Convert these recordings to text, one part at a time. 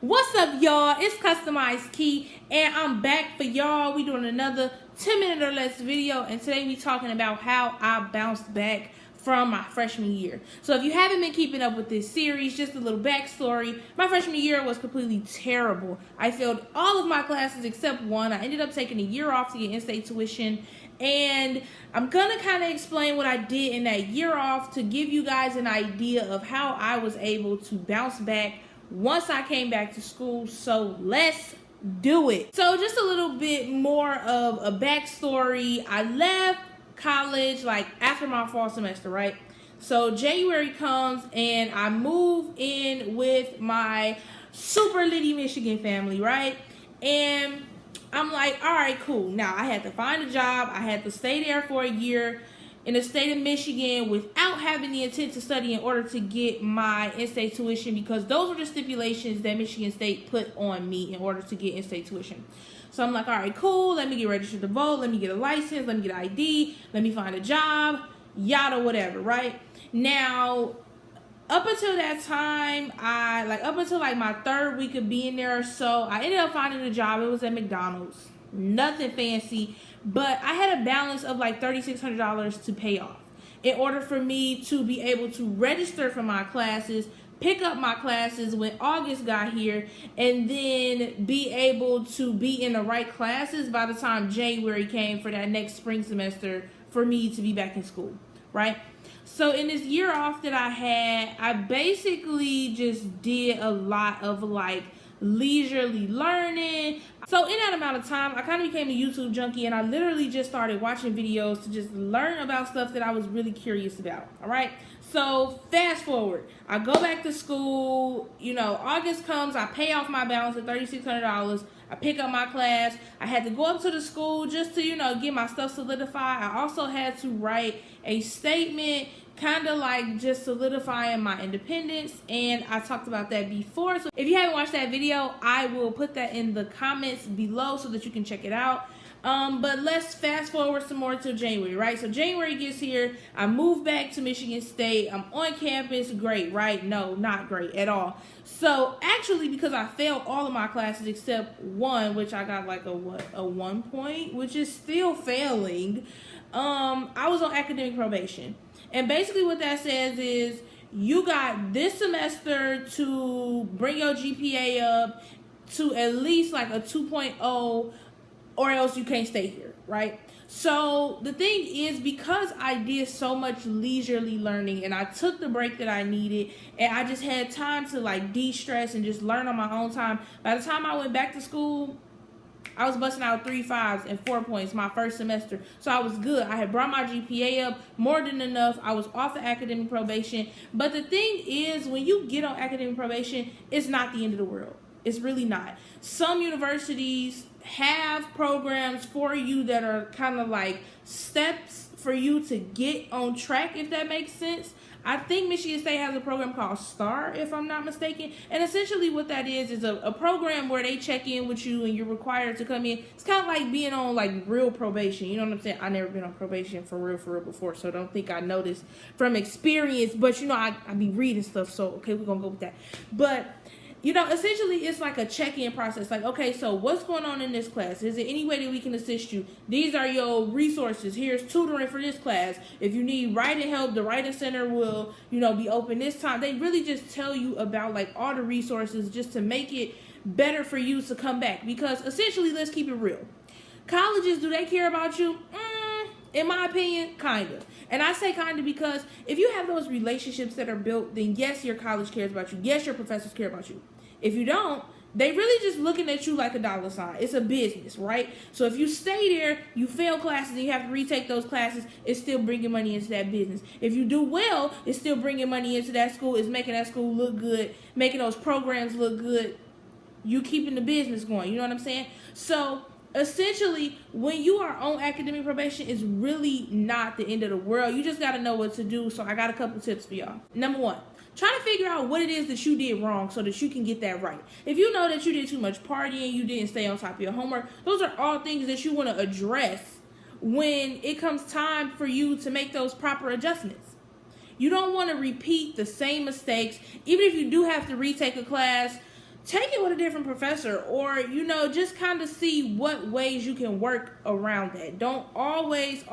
What's up, y'all? It's Customized Key, and I'm back for y'all. We doing another 10-minute or less video, and today we talking about how I bounced back from my freshman year. So if you haven't been keeping up with this series, just a little backstory. My freshman year was completely terrible. I failed all of my classes except one. I ended up taking a year off to get in-state tuition, and I'm gonna kind of explain what I did in that year off to give you guys an idea of how I was able to bounce back once I came back to school. So let's do it. So just a little bit more of a backstory. I left college like after my fall semester, right? So January comes and I move in with my super litty Michigan family, right? And I'm like, all right, cool. Now I had to find a job. I had to stay there for a year in the state of Michigan without having the intent to study in order to get my in-state tuition, because those were the stipulations that Michigan State put on me in order to get in-state tuition. So I'm like, all right, cool. Let me get registered to vote. Let me get a license. Let me get an ID. Let me find a job, yada, whatever, right? Now, up until that time, up until like my third week of being there or so, I ended up finding a job. It was at McDonald's. Nothing fancy, but I had a balance of like $3,600 to pay off in order for me to be able to register for my classes, pick up my classes when August got here, and then be able to be in the right classes by the time January came for that next spring semester for me to be back in school, right? So in this year off that I had, I basically just did a lot of like leisurely learning. So in that amount of time, I kind of became a YouTube junkie, and I literally just started watching videos to just learn about stuff that I was really curious about. All right. So fast forward, I go back to school, August comes, I pay off my balance of $3,600. I pick up my class. I had to go up to the school just to, get my stuff solidified. I also had to write a statement, kind of like just solidifying my independence, and I talked about that before. So if you haven't watched that video, I will put that in the comments below so that you can check it out. But let's fast forward some more till January, right? So January gets here, I move back to Michigan State, I'm on campus, great, right? No, not great at all. So actually, because I failed all of my classes except one, which I got like a 1 point, which is still failing, I was on academic probation. And basically what that says is you got this semester to bring your GPA up to at least like a 2.0, or else you can't stay here, right? So the thing is, because I did so much leisurely learning and I took the break that I needed, and I just had time to like de-stress and just learn on my own time, by the time I went back to school, I was busting out 3 5s and 4 points my first semester. So I was good. I had brought my GPA up more than enough. I was off of academic probation. But the thing is, when you get on academic probation, it's not the end of the world. It's really not. Some universities have programs for you that are kind of like steps for you to get on track, if that makes sense. I think Michigan State has a program called STAR, if I'm not mistaken. And essentially what that is a program where they check in with you and you're required to come in. It's kind of like being on like real probation. You know what I'm saying? I've never been on probation for real before, so don't think I know this from experience. But, I be reading stuff, so okay, we're going to go with that. But essentially it's like a check-in process. Like, okay, so what's going on in this class? Is there any way that we can assist you? These are your resources. Here's tutoring for this class. If you need writing help, the writing center will, be open this time. They really just tell you about like all the resources just to make it better for you to come back. Because essentially, let's keep it real. Colleges, do they care about you? In my opinion, kind of. And I say kind of because if you have those relationships that are built, then yes, your college cares about you. Yes, your professors care about you. If you don't, they really just looking at you like a dollar sign. It's a business, right? So if you stay there, you fail classes and you have to retake those classes, it's still bringing money into that business. If you do well, it's still bringing money into that school. It's making that school look good, making those programs look good. You keeping the business going. You know what I'm saying? So essentially, when you are on academic probation, it's really not the end of the world. You just got to know what to do. So I got a couple tips for y'all. Number one, try to figure out what it is that you did wrong so that you can get that right. If you know that you did too much partying, you didn't stay on top of your homework, those are all things that you want to address when it comes time for you to make those proper adjustments. You don't want to repeat the same mistakes. Even if you do have to retake a class, take it with a different professor, or, you know, just kind of see what ways you can work around that. Don't always,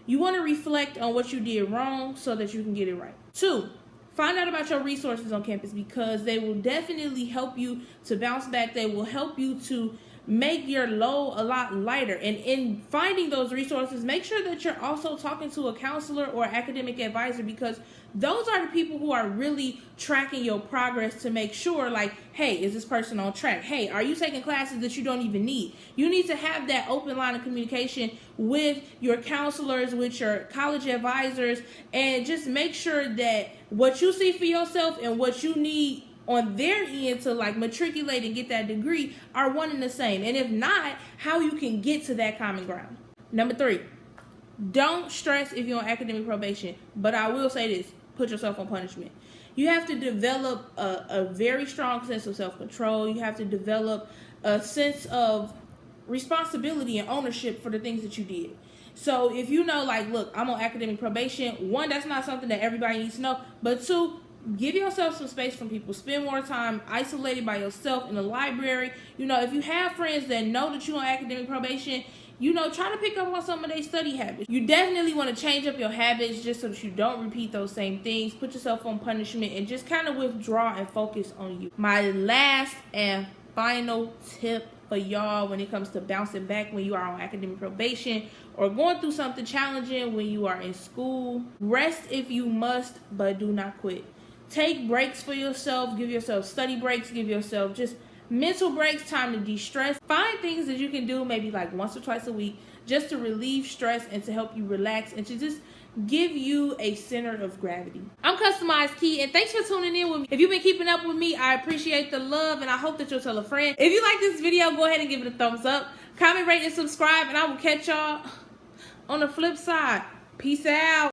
you want to reflect on what you did wrong so that you can get it right. 2, find out about your resources on campus, because they will definitely help you to bounce back. They will help you to make your load a lot lighter. And in finding those resources, make sure that you're also talking to a counselor or academic advisor, because those are the people who are really tracking your progress to make sure, like, hey, is this person on track? Hey, are you taking classes that you don't even need? You need to have that open line of communication with your counselors, with your college advisors, and just make sure that what you see for yourself and what you need on their end to like matriculate and get that degree are one and the same. And if not, how you can get to that common ground. Number 3, don't stress if you're on academic probation, but I will say this: put yourself on punishment. You have to develop a very strong sense of self-control. You have to develop a sense of responsibility and ownership for the things that you did. So if you know, like, look, I'm on academic probation, 1, that's not something that everybody needs to know, but 2, give yourself some space from people. Spend more time isolated by yourself in the library. You know, if you have friends that know that you're on academic probation, you know, try to pick up on some of their study habits. You definitely want to change up your habits just so that you don't repeat those same things. Put yourself on punishment and just kind of withdraw and focus on you. My last and final tip for y'all when it comes to bouncing back when you are on academic probation or going through something challenging when you are in school: rest if you must, but do not quit. Take breaks for yourself. Give yourself study breaks. Give yourself just mental breaks, time to de-stress. Find things that you can do maybe like once or twice a week just to relieve stress and to help you relax and to just give you a center of gravity. I'm Customized Key, and thanks for tuning in with me. If you've been keeping up with me, I appreciate the love, and I hope that you'll tell a friend. If you like this video, go ahead and give it a thumbs up. Comment, rate, and subscribe, and I will catch y'all on the flip side. Peace out.